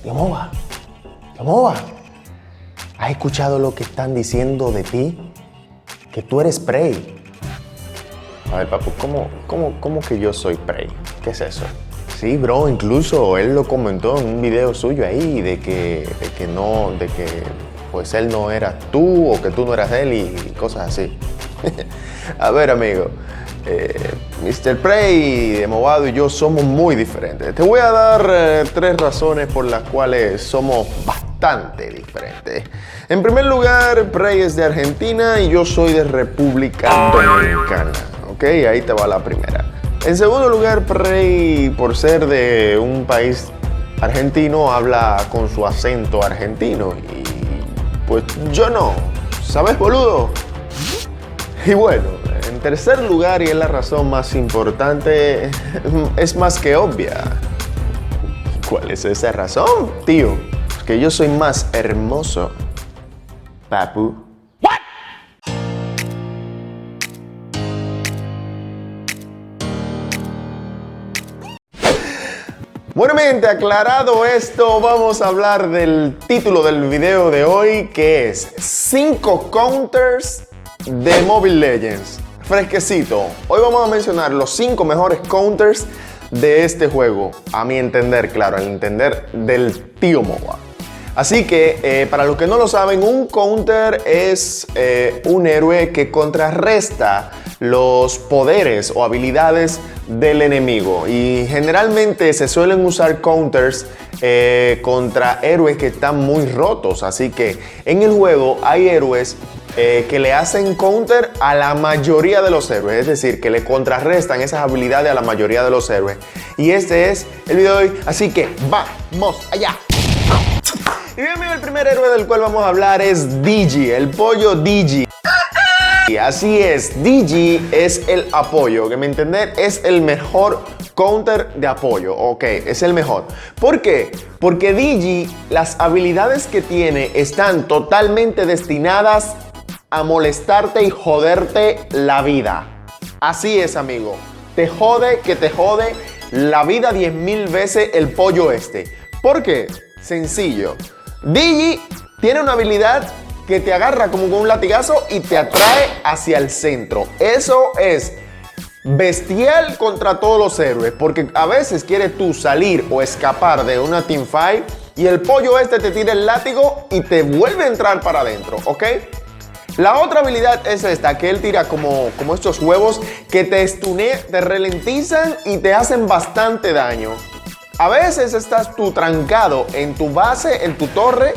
Diomova, Diomova, ¿has escuchado lo que están diciendo de ti? Que tú eres Prey. A ver, papu, ¿cómo que yo soy Prey? ¿Qué es eso? Sí, bro, incluso él lo comentó en un video suyo ahí de que pues él no eras tú o que tú no eras él y cosas así. A ver, amigo, Mr. Prey de Movado y yo somos muy diferentes. Te voy a dar 3 razones por las cuales somos bastante diferentes. En primer lugar, Prey es de Argentina y yo soy de República Dominicana. Ok, ahí te va la primera. En segundo lugar, Prey, por ser de un país argentino, habla con su acento argentino y pues yo no, ¿sabes, boludo? Y bueno, en tercer lugar, y es la razón más importante, es más que obvia. ¿Cuál es esa razón, tío? Que yo soy más hermoso, papu. Bueno, mi gente, aclarado esto, vamos a hablar del título del video de hoy, que es 5 counters de Mobile Legends. Fresquecito. Hoy vamos a mencionar los 5 mejores counters de este juego. A mi entender, claro, al entender del tío Moba. Así que, para los que no lo saben, un counter es un héroe que contrarresta los poderes o habilidades del enemigo. Y generalmente se suelen usar counters contra héroes que están muy rotos. Así que en el juego hay héroes que le hacen counter a la mayoría de los héroes, es decir, que le contrarrestan esas habilidades a la mayoría de los héroes. Y este es el video de hoy, así que vamos allá. Y bien, amigo, el primer héroe del cual vamos a hablar es Digi, el pollo Digi. Así es, Digi es el apoyo, que me entender es el mejor counter de apoyo, ok, es el mejor. ¿Por qué? Porque Digi, las habilidades que tiene están totalmente destinadas a molestarte y joderte la vida. Así es, amigo, te jode la vida 10.000 veces el pollo este. ¿Por qué? Sencillo, Digi tiene una habilidad que te agarra como con un latigazo y te atrae hacia el centro. Eso es bestial contra todos los héroes, porque a veces quieres tú salir o escapar de una teamfight y el pollo este te tira el látigo y te vuelve a entrar para adentro, ¿ok? La otra habilidad es esta, que él tira como estos huevos que te stunean, te ralentizan y te hacen bastante daño. A veces estás tú trancado en tu base, en tu torre,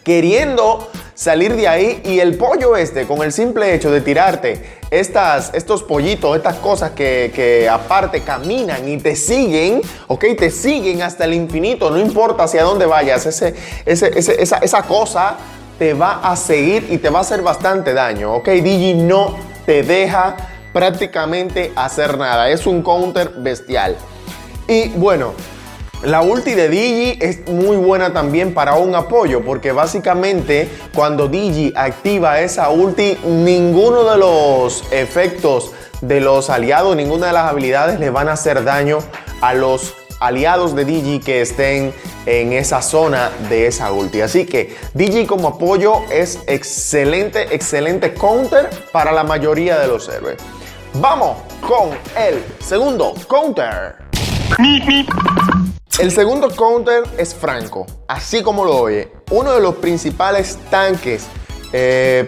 queriendo salir de ahí y el pollo este, con el simple hecho de tirarte estos pollitos, estas cosas que aparte caminan y te siguen, ¿ok? Te siguen hasta el infinito, no importa hacia dónde vayas, esa cosa te va a seguir y te va a hacer bastante daño, ¿ok? Digi no te deja prácticamente hacer nada, es un counter bestial. Y bueno, la ulti de Digi es muy buena también para un apoyo, porque básicamente cuando Digi activa esa ulti, ninguno de los efectos de los aliados, ninguna de las habilidades le van a hacer daño a los aliados de Digi que estén en esa zona de esa ulti. Así que Digi como apoyo es excelente counter para la mayoría de los héroes. Vamos con el segundo counter. El segundo counter es Franco, así como lo oye. Uno de los principales tanques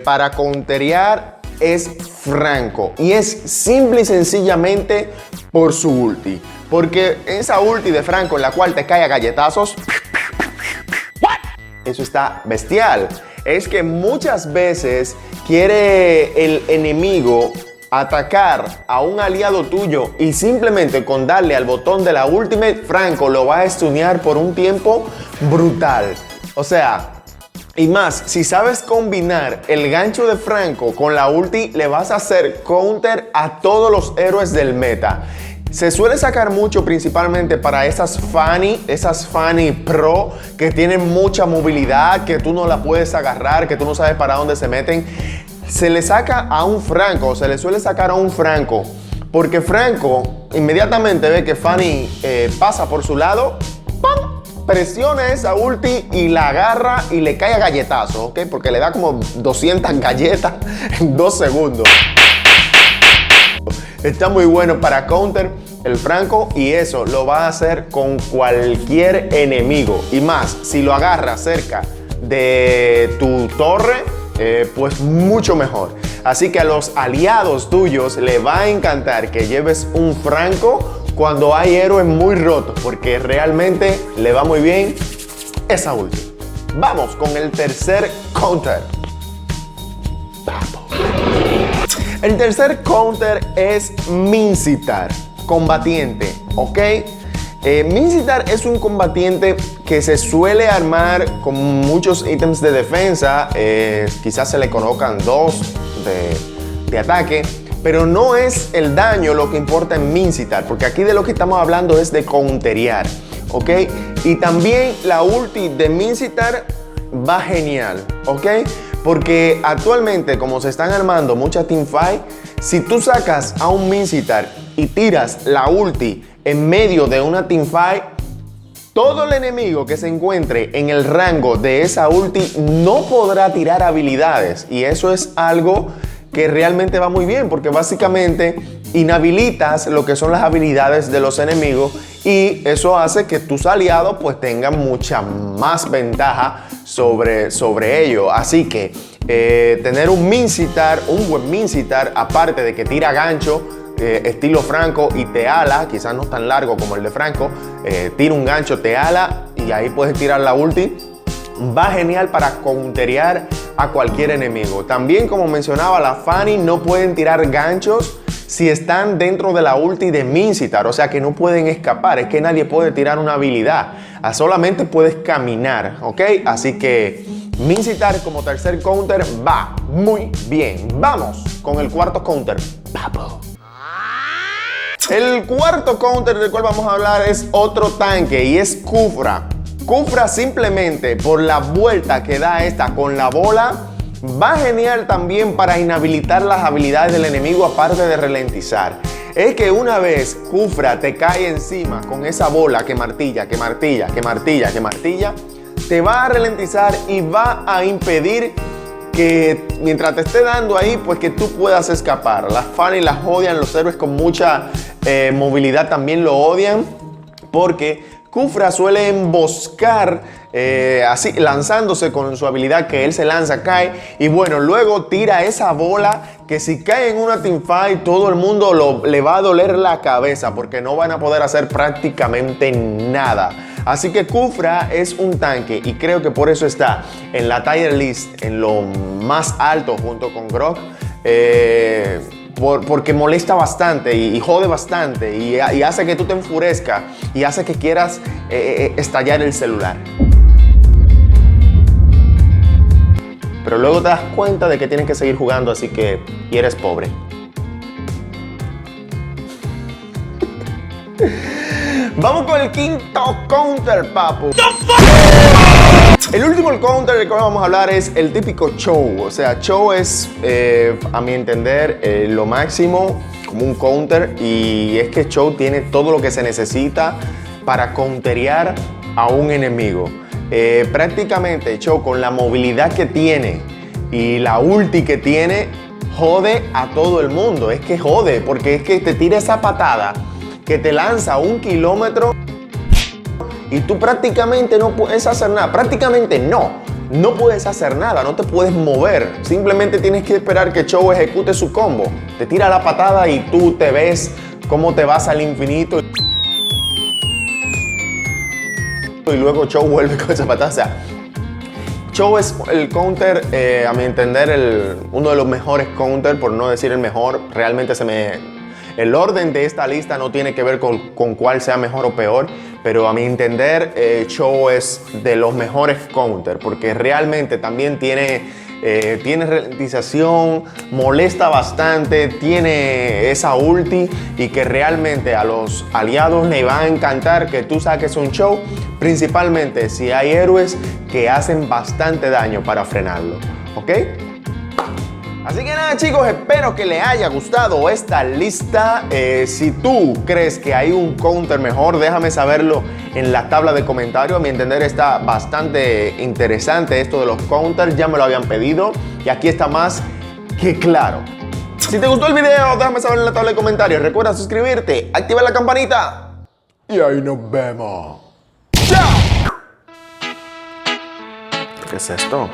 para counterear es Franco. Y es simple y sencillamente por su ulti. Porque esa ulti de Franco en la cual te cae a galletazos, eso está bestial. Es que muchas veces quiere el enemigo atacar a un aliado tuyo y simplemente con darle al botón de la ultimate, Franco lo va a stunear por un tiempo brutal. O sea, y más, si sabes combinar el gancho de Franco con la ulti, le vas a hacer counter a todos los héroes del meta. Se suele sacar mucho principalmente para esas Fanny Pro que tienen mucha movilidad, que tú no la puedes agarrar, que tú no sabes para dónde se meten. Se le saca a un Franco, se le suele sacar a un Franco, porque Franco inmediatamente ve que Fanny pasa por su lado, ¡pam!, presiona esa ulti y la agarra y le cae a galletazos, ¿ok? Porque le da como 200 galletas en 2 segundos. Está muy bueno para counter el Franco y eso lo va a hacer con cualquier enemigo. Y más, si lo agarra cerca de tu torre, pues mucho mejor. Así que a los aliados tuyos le va a encantar que lleves un Franco cuando hay héroes muy rotos, porque realmente le va muy bien esa ulti. Vamos con el tercer counter. Vamos. El tercer counter es Minsitthar, combatiente, ¿ok? Minsitthar es un combatiente que se suele armar con muchos ítems de defensa, quizás se le colocan 2 de ataque, pero no es el daño lo que importa en Minsitthar, porque aquí de lo que estamos hablando es de counterear, ¿ok? Y también la ulti de Minsitthar va genial, ¿ok? Porque actualmente, como se están armando muchas teamfight, si tú sacas a un Minsitthar y tiras la ulti en medio de una teamfight, todo el enemigo que se encuentre en el rango de esa ulti no podrá tirar habilidades. Y eso es algo que realmente va muy bien, porque básicamente inhabilitas lo que son las habilidades de los enemigos y eso hace que tus aliados pues tengan mucha más ventaja sobre ellos. Así que tener un Minsitthar, un buen Minsitthar, aparte de que tira gancho, estilo Franco y te ala, quizás no tan largo como el de Franco, tira un gancho, te ala y ahí puedes tirar la ulti. Va genial para counterear a cualquier enemigo. También, como mencionaba, la Fanny no pueden tirar ganchos si están dentro de la ulti de Minsitthar, o sea que no pueden escapar, es que nadie puede tirar una habilidad, solamente puedes caminar, ¿ok? Así que Minsitthar como tercer counter va muy bien. Vamos con el cuarto counter. ¡Vamos! El cuarto counter del cual vamos a hablar es otro tanque y es Khufra. Khufra, simplemente por la vuelta que da esta con la bola, va genial también para inhabilitar las habilidades del enemigo, aparte de ralentizar. Es que una vez Khufra te cae encima con esa bola que martilla, que martilla, que martilla, que martilla, te va a ralentizar y va a impedir que mientras te esté dando ahí, pues que tú puedas escapar. Las Fanny las odian, los héroes con mucha movilidad también lo odian, porque Khufra suele emboscar así, lanzándose con su habilidad que él se lanza, cae y bueno, luego tira esa bola que si cae en una teamfight todo el mundo le va a doler la cabeza porque no van a poder hacer prácticamente nada. Así que Khufra es un tanque y creo que por eso está en la tier list en lo más alto junto con Grok. Porque molesta bastante y jode bastante y hace que tú te enfurezcas y hace que quieras estallar el celular. Pero luego te das cuenta de que tienes que seguir jugando, así que y eres pobre. Vamos con el quinto counter, papu. El último counter del que vamos a hablar es el típico Chou. O sea, Chou es, a mi entender, lo máximo como un counter. Y es que Chou tiene todo lo que se necesita para counterear a un enemigo. Prácticamente Chou, con la movilidad que tiene y la ulti que tiene, jode a todo el mundo. Es que jode, porque es que te tira esa patada que te lanza 1 kilómetro y tú prácticamente no puedes hacer nada. Prácticamente no puedes hacer nada, no te puedes mover. Simplemente tienes que esperar que Chou ejecute su combo. Te tira la patada y tú te ves cómo te vas al infinito. Y luego Chou vuelve con esa patada. O sea, Chou es el counter, a mi entender, uno de los mejores counters, por no decir el mejor. Realmente el orden de esta lista no tiene que ver con cuál sea mejor o peor, pero a mi entender Chou es de los mejores counters porque realmente también tiene ralentización, molesta bastante, tiene esa ulti y que realmente a los aliados le va a encantar que tú saques un Chou, principalmente si hay héroes que hacen bastante daño para frenarlo, ¿ok? Así que nada, chicos, espero que les haya gustado esta lista. Si tú crees que hay un counter mejor, déjame saberlo en la tabla de comentarios. A mi entender está bastante interesante esto de los counters, ya me lo habían pedido y aquí está más que claro. Si te gustó el video, déjame saber en la tabla de comentarios. Recuerda suscribirte, activar la campanita y ahí nos vemos. ¡Chao! ¿Qué es esto?